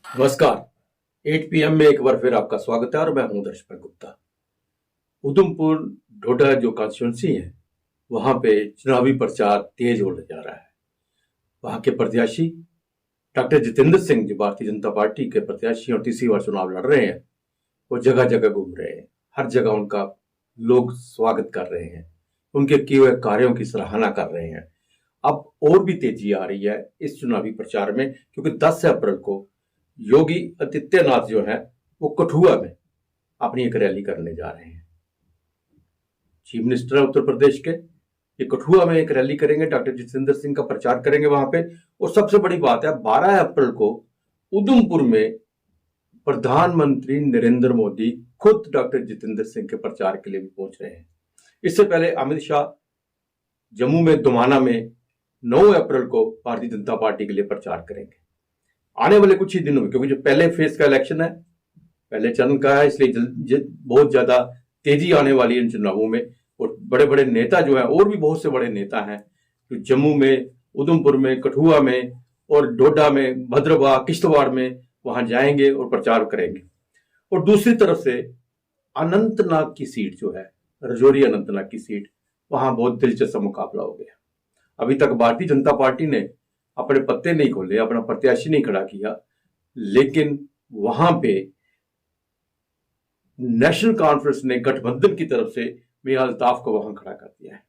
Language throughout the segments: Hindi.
नमस्कार। 8 PM में एक बार फिर आपका स्वागत है और मैं हूं दर्शक गुप्ता। उधमपुर ढोडा जो कॉन्स्टिट्यूंसी है वहां पे चुनावी प्रचार तेज होने जा रहा है। वहां के प्रत्याशी डॉक्टर जितेंद्र सिंह जो भारतीय जनता पार्टी के प्रत्याशी और तीसरी बार चुनाव लड़ रहे हैं, वो जगह जगह घूम रहे हैं। हर जगह उनका लोग स्वागत कर रहे हैं, उनके किए हुए कार्यों की सराहना कर रहे हैं। अब और भी तेजी आ रही है इस चुनावी प्रचार में, क्योंकि 10 अप्रैल को योगी आदित्यनाथ जो है वो कठुआ में अपनी एक रैली करने जा रहे हैं। चीफ मिनिस्टर है उत्तर प्रदेश के, ये कठुआ में एक रैली करेंगे, डॉक्टर जितेंद्र सिंह का प्रचार करेंगे वहां पे। और सबसे बड़ी बात है, 12 अप्रैल को उधमपुर में प्रधानमंत्री नरेंद्र मोदी खुद डॉक्टर जितेंद्र सिंह के प्रचार के लिए भी पहुंच रहे हैं। इससे पहले अमित शाह जम्मू में दुमाना में 9 अप्रैल को भारतीय जनता पार्टी के लिए प्रचार करेंगे। आने वाले कुछ ही दिनों में, क्योंकि जो पहले फेज का इलेक्शन है, पहले चरण का है, इसलिए बहुत ज्यादा तेजी आने वाली है इन चुनावों में। और बड़े बड़े नेता जो है, और भी बहुत से बड़े नेता हैं जो जम्मू में, उधमपुर में, कठुआ में और डोडा में, भद्रवाह, किश्तवाड़ में वहां जाएंगे और प्रचार करेंगे। और दूसरी तरफ से अनंतनाग की सीट जो है, राजौरी अनंतनाग की सीट, वहां बहुत दिलचस्प मुकाबला हो गया। अभी तक भारतीय जनता पार्टी ने अपने पत्ते नहीं खोले, अपना प्रत्याशी नहीं खड़ा किया, लेकिन वहां पे नेशनल कॉन्फ्रेंस ने गठबंधन की तरफ से मियां अल्ताफ को वहां खड़ा कर दिया है,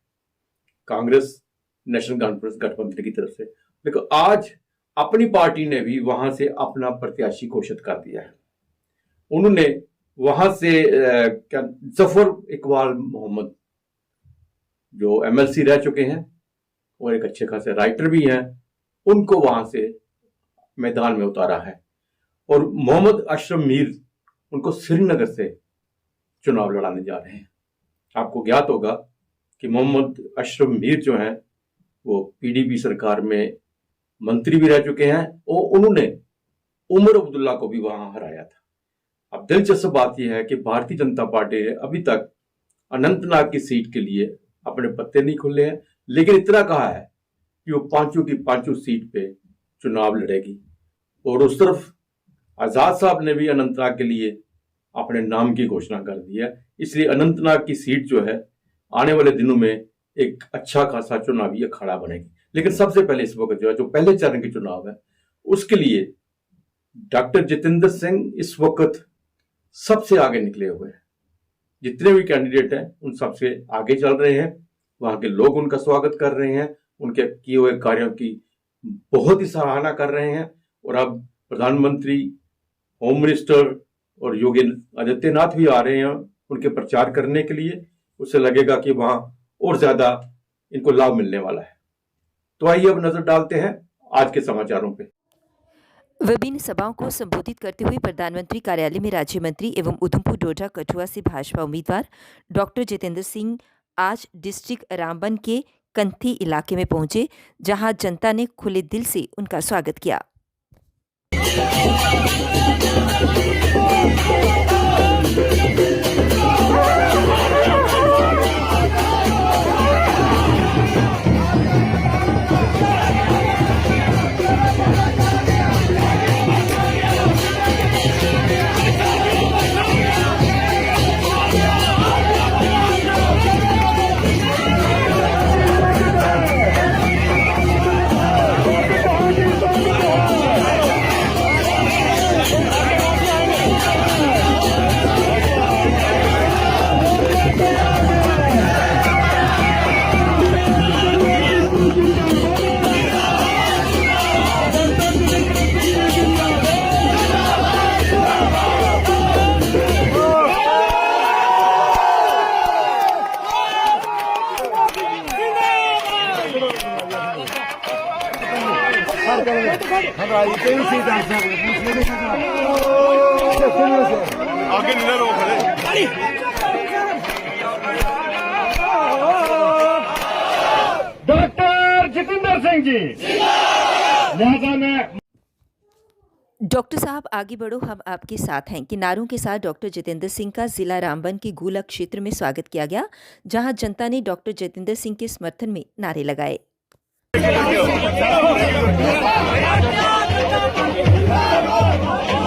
कांग्रेस नेशनल कॉन्फ्रेंस गठबंधन की तरफ से। लेकिन आज अपनी पार्टी ने भी वहां से अपना प्रत्याशी घोषित कर दिया है। उन्होंने वहां से जफर इकबाल मोहम्मद जो MLC रह चुके हैं और एक अच्छे खासे राइटर भी हैं, उनको वहां से मैदान में उतारा है। और मोहम्मद अशरफ मीर उनको श्रीनगर से चुनाव लड़ाने जा रहे हैं। आपको ज्ञात होगा कि मोहम्मद अशरफ मीर जो हैं वो PDP सरकार में मंत्री भी रह चुके हैं और उन्होंने उमर अब्दुल्ला को भी वहां हराया था। अब दिलचस्प बात यह है कि भारतीय जनता पार्टी ने अभी तक अनंतनाग की सीट के लिए अपने पत्ते नहीं खुले हैं, लेकिन इतना कहा है कि वो पांचों की पांचों सीट पे चुनाव लड़ेगी। और उस तरफ आजाद साहब ने भी अनंतनाग के लिए अपने नाम की घोषणा कर दी है। इसलिए अनंतनाग की सीट जो है आने वाले दिनों में एक अच्छा खासा चुनावी अखाड़ा बनेगी। लेकिन सबसे पहले इस वक्त जो है, जो पहले चरण के चुनाव है, उसके लिए डॉक्टर जितेंद्र सिंह इस वक्त सबसे आगे निकले हुए हैं। जितने भी कैंडिडेट हैं उन सबसे आगे चल रहे हैं। वहां के लोग उनका स्वागत कर रहे हैं, उनके किए हुए कार्यों की बहुत ही सराहना कर रहे हैं। और अब प्रधानमंत्री, होम मिनिस्टर और योगी आदित्यनाथ भी आ रहे हैं उनके प्रचार करने के लिए। उससे लगेगा कि वहां और ज्यादा इनको लाभ मिलने वाला है। तो आइए अब नजर डालते हैं आज के समाचारों पे। विभिन्न सभाओं को संबोधित करते हुए प्रधानमंत्री कार्यालय में राज्य मंत्री एवं उधमपुर डोडा कठुआ से भाजपा उम्मीदवार डॉक्टर जितेंद्र सिंह आज डिस्ट्रिक्ट रामबन के कंथी इलाके में पहुंचे, जहां जनता ने खुले दिल से उनका स्वागत किया। आगे नहीं रोक खड़े। डॉक्टर जितेंद्र सिंह जी, लिहाजा में डॉक्टर साहब आगे बढ़ो, हम आपके साथ हैं कि नारों के साथ डॉक्टर जितेंद्र सिंह का जिला रामबन के गूला क्षेत्र में स्वागत किया गया, जहां जनता ने डॉक्टर जितेंद्र सिंह के समर्थन में नारे लगाए। Thank you.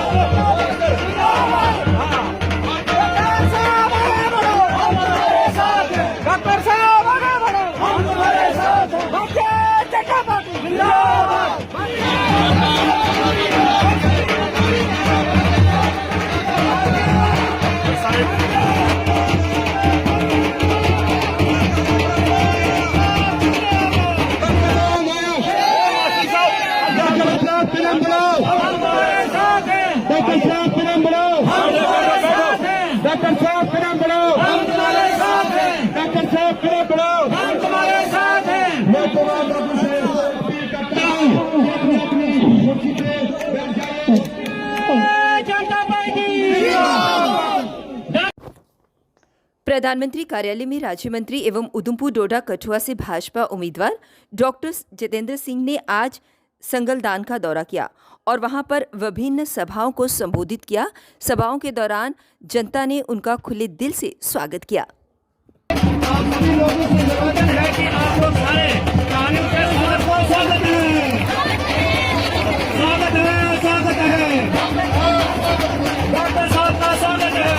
प्रधानमंत्री कार्यालय में राज्य मंत्री एवं उधमपुर डोडा कठुआ से भाजपा उम्मीदवार डॉक्टर जितेंद्र सिंह ने आज संगलदान का दौरा किया और वहां पर विभिन्न सभाओं को संबोधित किया। सभाओं के दौरान जनता ने उनका खुले दिल से स्वागत किया। आप सभी लोगों से निवेदन है कि आप लोग सारे कानून के स्वागत को स्वागत है, स्वागत है, स्वागत है। डॉक्टर साहब का स्वागत है,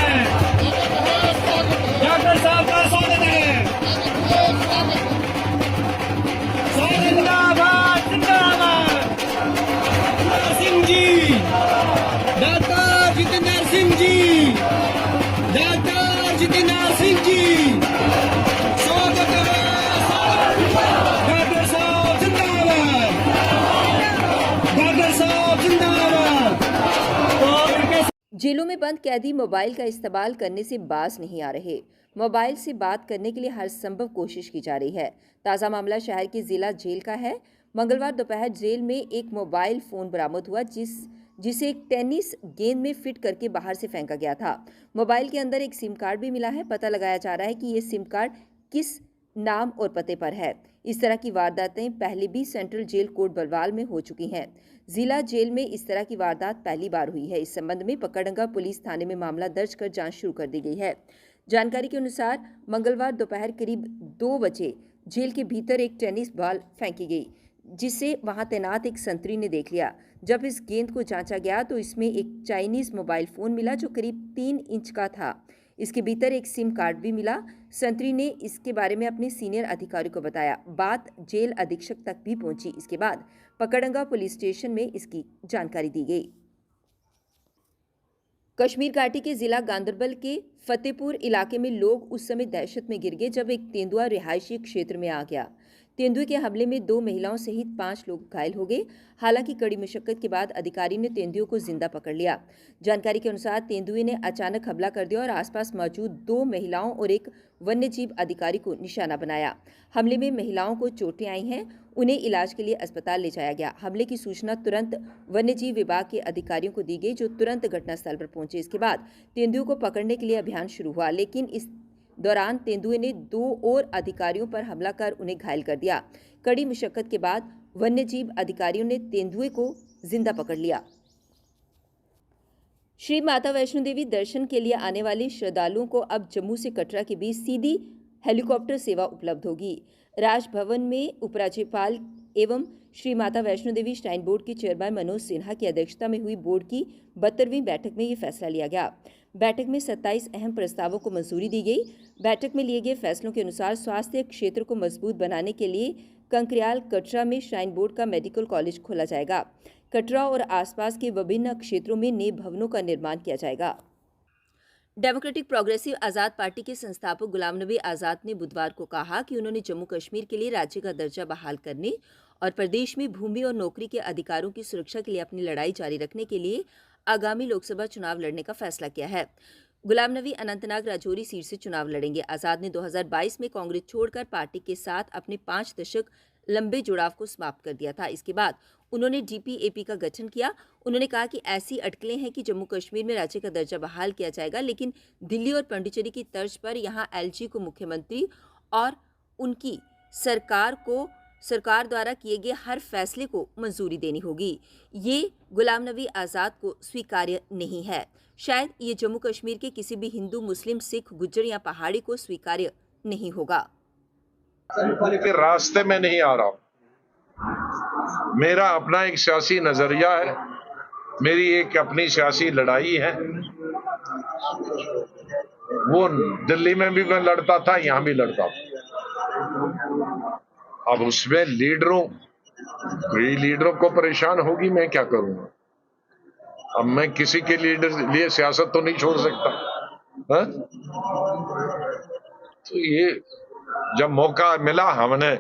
डॉक्टर साहब का स्वागत है। जिंदाबाद, जिंदाबाद। सिंह जी, डॉक्टर जितेंद्र सिंह जी, डॉक्टर जितेंद्र सिंह जी, स्वागत है, डॉक्टर साहब जिंदाबाद, डॉक्टर साहब जिंदाबाद। जेलों में बंद कैदी मोबाइल का इस्तेमाल करने से बाज नहीं आ रहे। मोबाइल से बात करने के लिए हर संभव कोशिश की जा रही है। ताज़ा मामला शहर की जिला जेल का है। मंगलवार दोपहर जेल में एक मोबाइल फोन बरामद हुआ जिसे एक टेनिस गेंद में फिट करके बाहर से फेंका गया था। मोबाइल के अंदर एक सिम कार्ड भी मिला है। पता लगाया जा रहा है कि ये सिम कार्ड किस नाम और पते पर है। इस तरह की वारदातें पहले भी सेंट्रल जेल कोट बलवाल में हो चुकी हैं। जिला जेल में इस तरह की वारदात पहली बार हुई है। इस संबंध में पकड़ंगा पुलिस थाने में मामला दर्ज कर जांच शुरू कर दी गई है। जानकारी के अनुसार मंगलवार दोपहर करीब 2 बजे जेल के भीतर एक टेनिस बॉल फेंकी गई, जिसे वहां तैनात एक संतरी ने देख लिया। जब इस गेंद को जांचा गया तो इसमें एक चाइनीज मोबाइल फोन मिला जो करीब 3 इंच का था। इसके भीतर एक सिम कार्ड भी मिला। संतरी ने इसके बारे में अपने सीनियर अधिकारी को बताया। बात जेल अधीक्षक तक भी पहुंची। इसके बाद पकड़ंगा पुलिस स्टेशन में इसकी जानकारी दी गई। कश्मीर घाटी के जिला गांदरबल के फतेहपुर इलाके में लोग उस समय दहशत में गिर गए जब एक तेंदुआ रिहायशी क्षेत्र में आ गया। तेंदुए के हमले में 2 महिलाओं सहित 5 लोग घायल हो गए। हालांकि कड़ी मशक्कत के बाद अधिकारी ने तेंदुए को जिंदा पकड़ लिया। जानकारी के अनुसार तेंदुए ने अचानक हमला कर दिया और आसपास मौजूद 2 महिलाओं और एक वन्यजीव अधिकारी को निशाना बनाया। हमले में महिलाओं को चोटें आई हैं। उन्हें इलाज के लिए अस्पताल ले जाया गया। हमले की सूचना तुरंत वन्यजीव विभाग के अधिकारियों को दी गई, जो तुरंत घटनास्थल पर पहुंचे। इसके बाद तेंदुए को पकड़ने के लिए अभियान शुरू हुआ, लेकिन इस दौरान तेंदुए ने 2 और अधिकारियों पर हमला कर उन्हें घायल कर दिया। कड़ी मुशक्कत के बाद वन्यजीव अधिकारियों ने तेंदुए को जिंदा पकड़ लिया। श्री माता वैष्णो देवी दर्शन के लिए आने वाले श्रद्धालुओं को अब जम्मू से कटरा के बीच सीधी हेलीकॉप्टर सेवा उपलब्ध होगी। राजभवन में उपराज्यपाल एवं श्री माता वैष्णो देवी श्राइन बोर्ड के चेयरमैन मनोज सिन्हा की अध्यक्षता में हुई बोर्ड की 72वीं बैठक में ये फैसला लिया गया। बैठक में 27 अहम प्रस्तावों को मंजूरी दी गई। बैठक में लिए गए फैसलों के अनुसार स्वास्थ्य क्षेत्र को मजबूत बनाने के लिए कंकरियाल कटरा में श्राइन बोर्ड का मेडिकल कॉलेज खोला जाएगा। कटरा और आसपास के विभिन्न क्षेत्रों में नए भवनों का निर्माण किया जाएगा। डेमोक्रेटिक प्रोग्रेसिव आज़ाद पार्टी के संस्थापक गुलाम नबी आज़ाद ने बुधवार को कहा कि उन्होंने जम्मू कश्मीर के लिए राज्य का दर्जा बहाल करने और प्रदेश में भूमि और नौकरी के अधिकारों की सुरक्षा के लिए अपनी लड़ाई जारी रखने के लिए आगामी लोकसभा चुनाव लड़ने का फैसला किया है। गुलाम नबी अनंतनाग राजौरी सीट से चुनाव लड़ेंगे। आज़ाद ने 2022 में कांग्रेस छोड़कर पार्टी के साथ अपने 5 दशक लंबे जुड़ाव को समाप्त कर दिया था। इसके बाद उन्होंने DPAP का गठन किया। उन्होंने कहा कि ऐसी अटकलें हैं कि जम्मू कश्मीर में राज्य का दर्जा बहाल किया जाएगा, लेकिन दिल्ली और पांडिचेरी की तर्ज पर यहां LG को मुख्यमंत्री और उनकी सरकार द्वारा किए गए हर फैसले को मंजूरी देनी होगी। ये गुलाम नबी आज़ाद को स्वीकार्य नहीं है। शायद ये जम्मू कश्मीर के किसी भी हिंदू, मुस्लिम, सिख, गुज्जर या पहाड़ी को स्वीकार्य नहीं होगा। के रास्ते में नहीं आ रहा हूं। मेरा अपना एक सियासी नजरिया है, मेरी एक अपनी सियासी लड़ाई है। वो दिल्ली में भी मैं लड़ता था, यहां भी लड़ता था। अब उसमें लीडरों को परेशान होगी, मैं क्या करूंगा। अब मैं किसी के लिए सियासत तो नहीं छोड़ सकता। हा? तो ये जब मौका मिला, हमने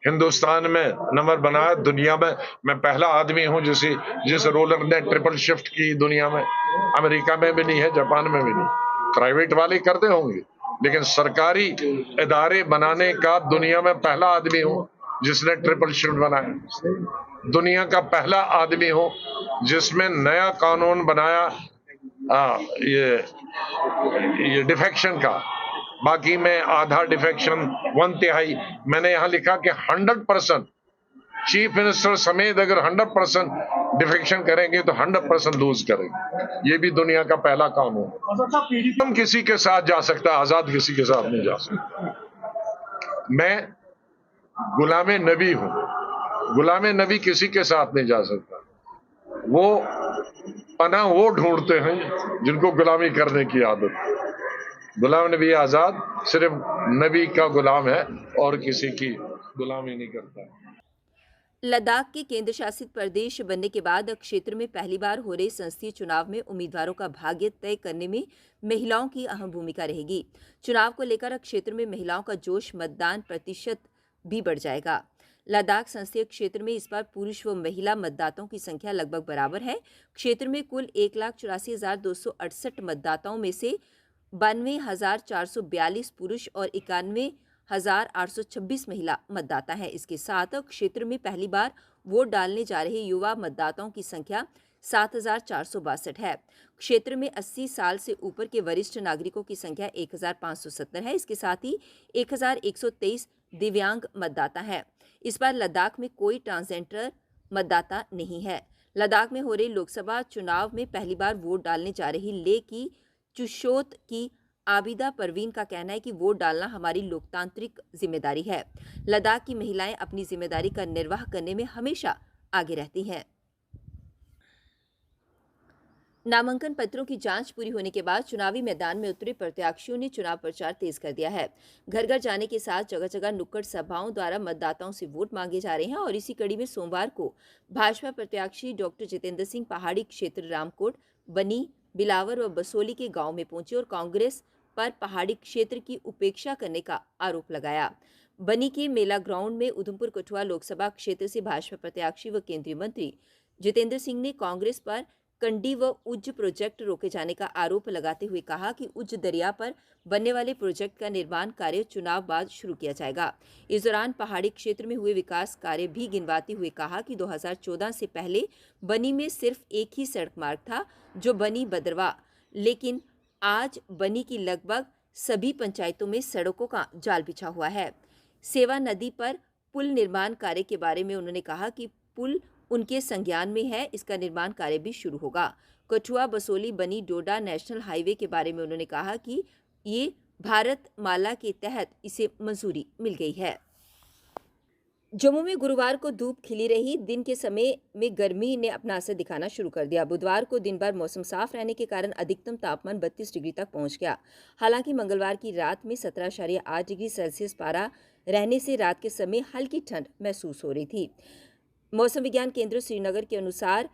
हिंदुस्तान में नंबर बनाया। दुनिया में मैं पहला आदमी हूं जिस रोलर ने ट्रिपल शिफ्ट की दुनिया में। अमेरिका में भी नहीं है, जापान में भी नहीं। प्राइवेट वाले करते होंगे, लेकिन सरकारी इदारे बनाने का दुनिया में पहला आदमी हूं जिसने ट्रिपल शिफ्ट बनाया। दुनिया का पहला आदमी हूं जिसमें नया कानून बनाया ये डिफेक्शन का, बाकी में आधा डिफेक्शन, 1/3। मैंने यहां लिखा कि 100% चीफ मिनिस्टर समेत अगर 100% डिफेक्शन करेंगे तो 100% लूज करेंगे। ये भी दुनिया का पहला कानून है। हम किसी के साथ जा सकता, आजाद किसी के साथ नहीं जा सकता। मैं गुलामे नबी हूं, गुलामे नबी किसी के साथ नहीं जा सकता। वो पनाह वो ढूंढते हैं जिनको गुलामी करने की आदत है। गुलाम नबी आजाद सिर्फ नबी का गुलाम है और किसी की गुलामी नहीं करता। लद्दाख के केंद्र शासित प्रदेश बनने के बाद क्षेत्र में पहली बार हो रहे संसदीय चुनाव में उम्मीदवारों का भाग्य तय करने में महिलाओं की अहम भूमिका रहेगी। चुनाव को लेकर क्षेत्र में महिलाओं का जोश, मतदान प्रतिशत भी बढ़ जाएगा। लद्दाख संसदीय क्षेत्र में इस बार पुरुष व महिला मतदाताओं की संख्या लगभग बराबर है। क्षेत्र में कुल 1,84,268 मतदाताओं में से 92,442 पुरुष और 91,826 महिला मतदाता हैं। इसके साथ क्षेत्र में पहली बार वोट डालने जा रहे युवा मतदाताओं की संख्या 7,462 है। क्षेत्र में 80 साल से ऊपर के वरिष्ठ नागरिकों की संख्या 1,570 है। इसके साथ ही 1,123 दिव्यांग मतदाता हैं। इस बार लद्दाख में कोई ट्रांसजेंडर मतदाता नहीं है। लद्दाख में हो रहे लोकसभा चुनाव में पहली बार वोट डालने जा रही लेह की चुशोत की आबिदा परवीन का कहना है कि वोट डालना हमारी लोकतांत्रिक जिम्मेदारी है। लद्दाख की महिलाएं अपनी जिम्मेदारी का निर्वाह करने में हमेशा आगे रहती हैं। नामांकन पत्रों की जांच पूरी होने के बाद चुनावी मैदान में उतरे प्रत्याशियों ने चुनाव प्रचार तेज कर दिया है। घर घर जाने के साथ जगह जगह नुक्कड़ सभाओं द्वारा मतदाताओं से वोट मांगे जा रहे हैं और इसी कड़ी में सोमवार को भाजपा प्रत्याशी डॉक्टर जितेंद्र सिंह पहाड़ी क्षेत्र रामकोट, बनी, बिलावर व बसोली के गांव में पहुंचे और कांग्रेस पर पहाड़ी क्षेत्र की उपेक्षा करने का आरोप लगाया। बनी के मेला ग्राउंड में उधमपुर कठुआ लोकसभा क्षेत्र से भाजपा प्रत्याशी व केंद्रीय मंत्री जितेंद्र सिंह ने कांग्रेस पर कंडी व उज्ज प्रोजेक्ट रोके जाने का आरोप लगाते हुए कहा कि उज्ज दरिया पर बनने वाले प्रोजेक्ट का निर्माण कार्य चुनाव बाद शुरू किया जाएगा। इस दौरान पहाड़ी क्षेत्र में हुए विकास कार्य भी गिनवाते हुए कहा कि 2014 से पहले बनी में सिर्फ एक ही सड़क मार्ग था, जो बनी बदरवा, लेकिन आज बनी की लगभग सभी पंचायतों में सड़कों का जाल बिछा हुआ है। सेवा नदी पर पुल निर्माण कार्य के बारे में उन्होंने कहा कि पुल उनके संज्ञान में है, इसका निर्माण कार्य भी शुरू होगा। कठुआ, बसोली, बनी, डोडा नेशनल हाईवे के बारे में उन्होंने कहा कि ये भारत माला के तहत इसे मंजूरी मिल गई है। जम्मू में गुरुवार को धूप खिली रही। दिन के समय में गर्मी ने अपना असर दिखाना शुरू कर दिया। बुधवार को दिन भर मौसम साफ रहने के कारण अधिकतम तापमान 32 डिग्री तक पहुंच गया। हालांकि मंगलवार की रात में 17.8 डिग्री सेल्सियस पारा रहने से रात के समय हल्की ठंड महसूस हो रही थी। मौसम विज्ञान केंद्र श्रीनगर के अनुसार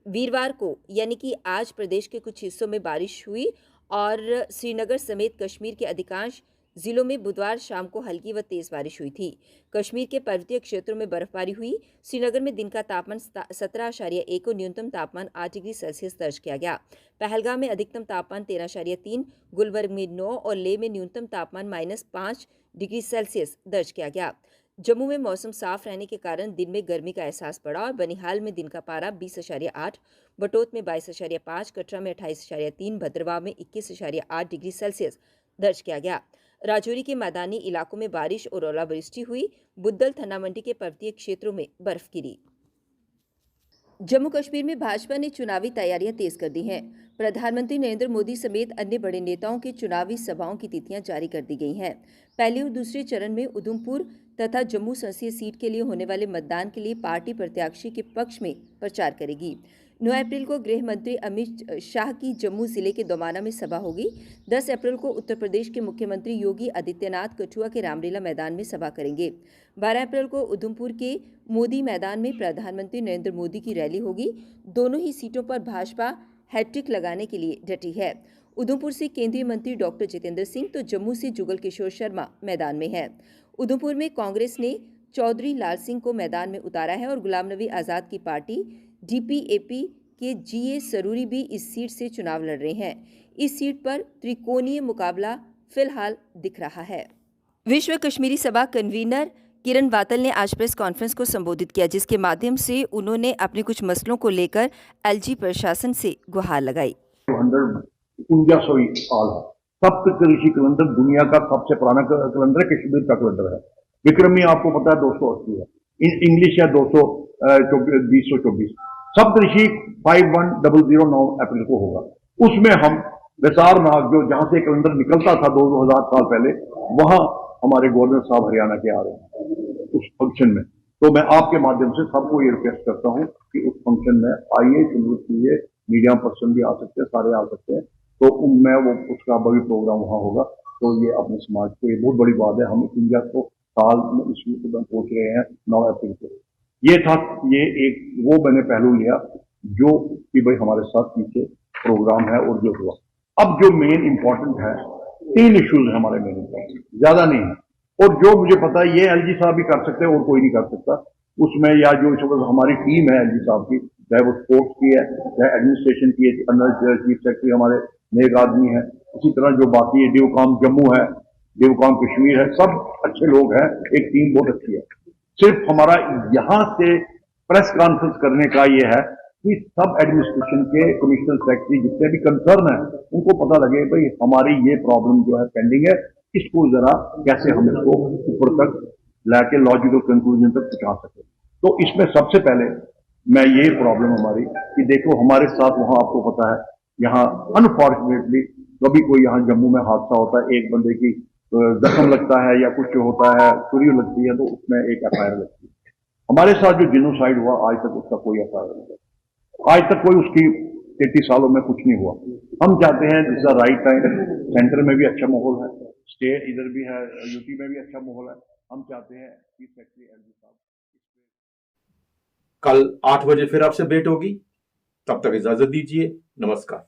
वीरवार को यानी कि आज प्रदेश के कुछ हिस्सों में बारिश हुई और श्रीनगर समेत कश्मीर के अधिकांश जिलों में बुधवार शाम को हल्की व तेज बारिश हुई थी। कश्मीर के पर्वतीय क्षेत्रों में बर्फबारी हुई। श्रीनगर में दिन का तापमान 17.1 और न्यूनतम तापमान 8 डिग्री सेल्सियस दर्ज किया गया। पहलगाम में अधिकतम तापमान 13.3, गुलबर्ग में 9 और लेह में न्यूनतम तापमान -5 डिग्री सेल्सियस दर्ज किया गया। जम्मू में मौसम साफ रहने के कारण दिन में गर्मी का एहसास बढ़ा और बनिहाल में दिन का पारा 20.8, बटोत में 22.5, कटरा में 28.3, भद्रवाह में 21.8 डिग्री सेल्सियस दर्ज किया गया। राजौरी के मैदानी इलाकों में बारिश और ओलावृष्टि हुई। बुद्दल, थन्ना मंडी के पर्वतीय क्षेत्रों में बर्फ गिरी। जम्मू कश्मीर में भाजपा ने चुनावी तैयारियां तेज कर दी हैं। प्रधानमंत्री नरेंद्र मोदी समेत अन्य बड़े नेताओं की चुनावी सभाओं की तिथियां जारी कर दी गई हैं। पहले और दूसरे चरण में उधमपुर तथा जम्मू संसदीय सीट के लिए होने वाले मतदान के लिए पार्टी प्रत्याशी के पक्ष में प्रचार करेगी। 9 अप्रैल को गृह मंत्री अमित शाह की जम्मू जिले के दोमाना में सभा होगी। 10 अप्रैल को उत्तर प्रदेश के मुख्यमंत्री योगी आदित्यनाथ कठुआ के रामलीला मैदान में सभा करेंगे। 12 अप्रैल को उधमपुर के मोदी मैदान में प्रधानमंत्री नरेंद्र मोदी की रैली होगी। दोनों ही सीटों पर भाजपा हैट्रिक लगाने के लिए डटी है। उधमपुर से केंद्रीय मंत्री डॉक्टर जितेंद्र सिंह तो जम्मू से जुगल किशोर शर्मा मैदान में है। उधमपुर में कांग्रेस ने चौधरी लाल सिंह को मैदान में उतारा है और गुलाम नबी आज़ाद की पार्टी DPAP के GA सरूरी भी इस सीट से चुनाव लड़ रहे हैं। इस सीट पर त्रिकोणीय मुकाबला फिलहाल दिख रहा है। विश्व कश्मीरी सभा कन्वीनर किरण वातल ने आज प्रेस कॉन्फ्रेंस को संबोधित किया, जिसके माध्यम से उन्होंने अपने कुछ मसलों को लेकर LG प्रशासन से गुहार लगाई। 100 India, sorry, all. सप्त ऋषि कैलेंडर दुनिया का सबसे पुराना कैलेंडर है, कश्मीर का कैलेंडर है। विक्रमी आपको पता है 280 है, इंग्लिश है 224। सप्त ऋषि 51009 अप्रैल को होगा। उसमें हम विसार नाग जो जहां से कैलेंडर निकलता था 2000 साल पहले, वहां हमारे गवर्नर साहब हरियाणा के आ रहे हैं उस फंक्शन में। तो मैं आपके माध्यम से सबको ये रिक्वेस्ट करता हूं कि उस फंक्शन में आइए, शुरू कीजिए, मीडिया पर्सन भी आ सकते हैं, सारे आ सकते हैं। तो मैं वो उसका बड़ी प्रोग्राम वहां होगा। तो ये अपने समाज को ये बहुत बड़ी बात है। हम इंडिया को साल में इस में पहुंच रहे हैं 9 अप्रैल को। ये था, ये एक वो मैंने पहलू लिया जो कि भाई हमारे साथ पीछे प्रोग्राम है और जो हुआ। अब जो मेन इंपॉर्टेंट है, 3 इश्यूज है हमारे मेन इंपॉर्टेंट, ज्यादा नहीं है। और जो मुझे पता है ये एलजी साहब भी कर सकते हैं और कोई नहीं कर सकता उसमें, या जो इस वक्त हमारी टीम है एलजी साहब की, चाहे वो स्पोर्ट्स की है, चाहे एडमिनिस्ट्रेशन की है, अंदर चीफ सेक्रेटरी हमारे नेक आदमी है, इसी तरह जो बाकी है, डिवकाम जम्मू है, डिवकाम कश्मीर है, सब अच्छे लोग हैं, एक टीम बहुत अच्छी है। सिर्फ हमारा यहां से प्रेस कॉन्फ्रेंस करने का ये है कि सब एडमिनिस्ट्रेशन के कमिश्नर सेक्रेटरी जितने भी कंसर्न है उनको पता लगे भाई हमारी ये प्रॉब्लम जो है पेंडिंग है, इसको जरा कैसे हम इसको ऊपर तक लाके लॉजिकल कंक्लूजन तक पहुंचा सके। तो इसमें सबसे पहले मैं ये प्रॉब्लम हमारी कि देखो हमारे साथ वहां आपको पता है, यहाँ अनफॉर्चुनेटली कभी कोई यहाँ जम्मू में हादसा होता है, एक बंदे की जख्म लगता है या कुछ होता है, छुरी लगती है, तो उसमें एक एफआईआर लगती है। हमारे साथ जो जिनोसाइड हुआ आज तक उसका कोई एफआईआर नहीं है, आज तक कोई उसकी 33 सालों में कुछ नहीं हुआ। हम चाहते हैं this is right time, centre में भी अच्छा माहौल है, स्टेट इधर भी है, यूपी में भी अच्छा माहौल है। हम चाहते हैं चीफ सेक्रेटरी एलजी साहब कल 8 बजे फिर आपसे भेंट होगी, तब तक इजाजत दीजिए, नमस्कार।